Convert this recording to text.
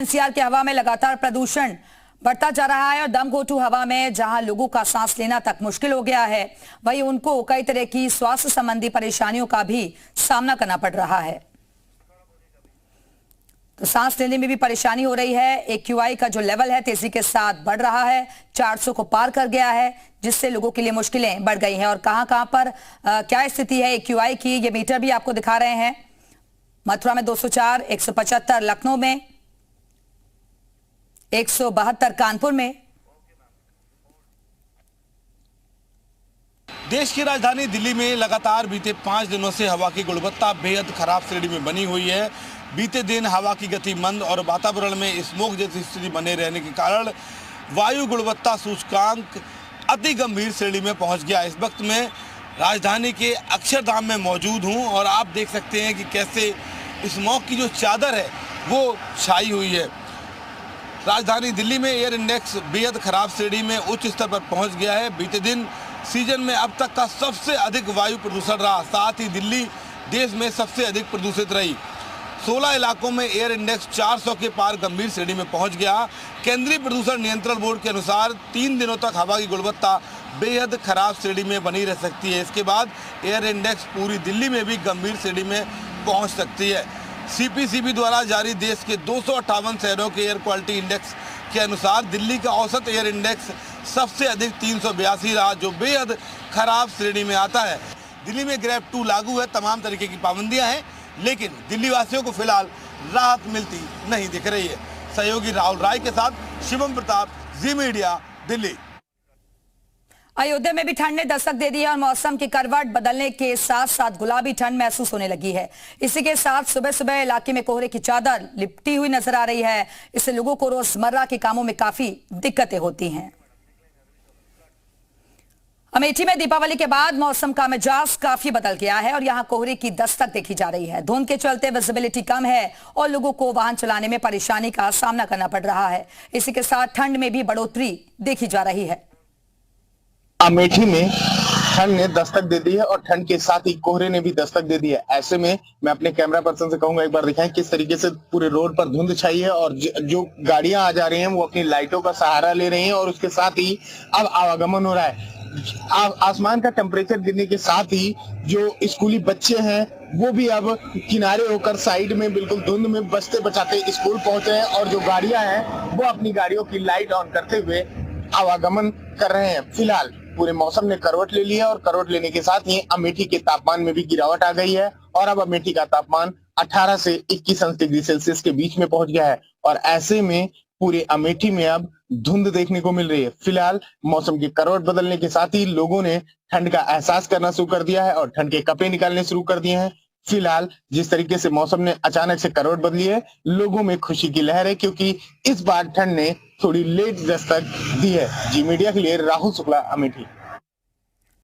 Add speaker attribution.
Speaker 1: NCR की हवा में लगातार प्रदूषण बढ़ता जा रहा है और दम घोटू हवा में जहां लोगों का सांस लेना तक मुश्किल हो गया है, वहीं उनको कई तरह की स्वास्थ्य संबंधी परेशानियों का भी सामना करना पड़ रहा है। तो सांस लेने में भी परेशानी हो रही है। एक्यूआई का जो लेवल है तेजी के साथ बढ़ रहा है, 400 को पार कर गया है, जिससे लोगों के लिए मुश्किलें बढ़ गई हैं। और कहां पर क्या स्थिति है एक्यूआई की, ये मीटर भी आपको दिखा रहे हैं। मथुरा में 204, 175 लखनऊ में, 172 कानपुर में।
Speaker 2: देश की राजधानी दिल्ली में लगातार बीते 5 दिनों से हवा की गुणवत्ता बेहद खराब श्रेणी में बनी हुई है। बीते दिन हवा की गति मंद और वातावरण में स्मोक जैसी स्थिति बने रहने के कारण वायु गुणवत्ता सूचकांक अति गंभीर श्रेणी में पहुंच गया। इस वक्त में राजधानी के अक्षरधाम में मौजूद हूं और आप देख सकते हैं कि कैसे स्मोक की जो चादर है वो छाई हुई है। राजधानी दिल्ली में एयर इंडेक्स बेहद खराब श्रेणी में उच्च स्तर पर पहुंच गया है। बीते दिन सीजन में अब तक का सबसे अधिक वायु प्रदूषण रहा। साथ ही दिल्ली देश में सबसे अधिक प्रदूषित रही। 16 इलाकों में एयर इंडेक्स 400 के पार गंभीर श्रेणी में पहुंच गया। केंद्रीय प्रदूषण नियंत्रण बोर्ड के अनुसार 3 दिनों तक हवा की गुणवत्ता बेहद खराब श्रेणी में बनी रह सकती है। इसके बाद एयर इंडेक्स पूरी दिल्ली में भी गंभीर श्रेणी में पहुंच सकती है। सीपीसीबी द्वारा जारी देश के 258 शहरों के एयर क्वालिटी इंडेक्स के अनुसार दिल्ली का औसत एयर इंडेक्स सबसे अधिक 382 रहा, जो बेहद खराब श्रेणी में आता है। दिल्ली में ग्रेड 2 लागू है, तमाम तरीके की पाबंदियां हैं, लेकिन दिल्ली वासियों को फिलहाल राहत मिलती नहीं दिख रही है। सहयोगी राहुल राय के साथ शिवम प्रताप, जी मीडिया, दिल्ली।
Speaker 1: अयोध्या में भी ठंड ने दस्तक दे दी है और मौसम की करवट बदलने के साथ साथ गुलाबी ठंड महसूस होने लगी है। इसी के साथ सुबह सुबह इलाके में कोहरे की चादर लिपटी हुई नजर आ रही है। इससे लोगों को रोजमर्रा के कामों में काफी दिक्कतें होती हैं। अमेठी में दीपावली के बाद मौसम का मिजाज काफी बदल गया है और यहां कोहरे की दस्तक देखी जा रही है। धुंध के चलते विजिबिलिटी कम है और लोगों को वाहन चलाने में परेशानी का सामना करना पड़ रहा है। इसी के साथ ठंड में भी बढ़ोतरी देखी जा रही है।
Speaker 3: अमेठी में ठंड ने दस्तक दे दी है और ठंड के साथ ही कोहरे ने भी दस्तक दे दी है। ऐसे में मैं अपने कैमरा पर्सन से कहूंगा एक बार दिखाएं किस तरीके से पूरे रोड पर धुंध छाई है और जो गाड़ियां आ जा रही हैं वो अपनी लाइटों का सहारा ले रही हैं और उसके साथ ही अब आवागमन हो रहा है। आसमान का टेम्परेचर गिरने के साथ ही जो स्कूली बच्चे हैं वो भी अब किनारे होकर साइड में बिल्कुल धुंध में बचते बचाते स्कूल पहुंचे हैं और जो गाड़ियां हैं वो अपनी गाड़ियों की लाइट ऑन करते हुए आवागमन कर रहे हैं। फिलहाल पूरे मौसम ने करवट ले लिया और करवट लेने के साथ ही अमेठी के तापमान में भी गिरावट आ गई है और अब अमेठी का तापमान 18 से 21 डिग्री सेल्सियस के बीच में पहुंच गया है और ऐसे में पूरे अमेठी में अब धुंध देखने को मिल रही है। फिलहाल मौसम की करवट बदलने के साथ ही लोगों ने ठंड का एहसास करना शुरू कर दिया है और ठंड के कपड़े निकालने शुरू कर दिए हैं। फिलहाल जिस तरीके से मौसम ने अचानक से करवट बदली है, लोगों में खुशी की लहर है क्योंकि इस बार ठंड ने थोड़ी लेट दस्तक दी है। जी मीडिया के लिए राहुल शुक्ला, अमेठी।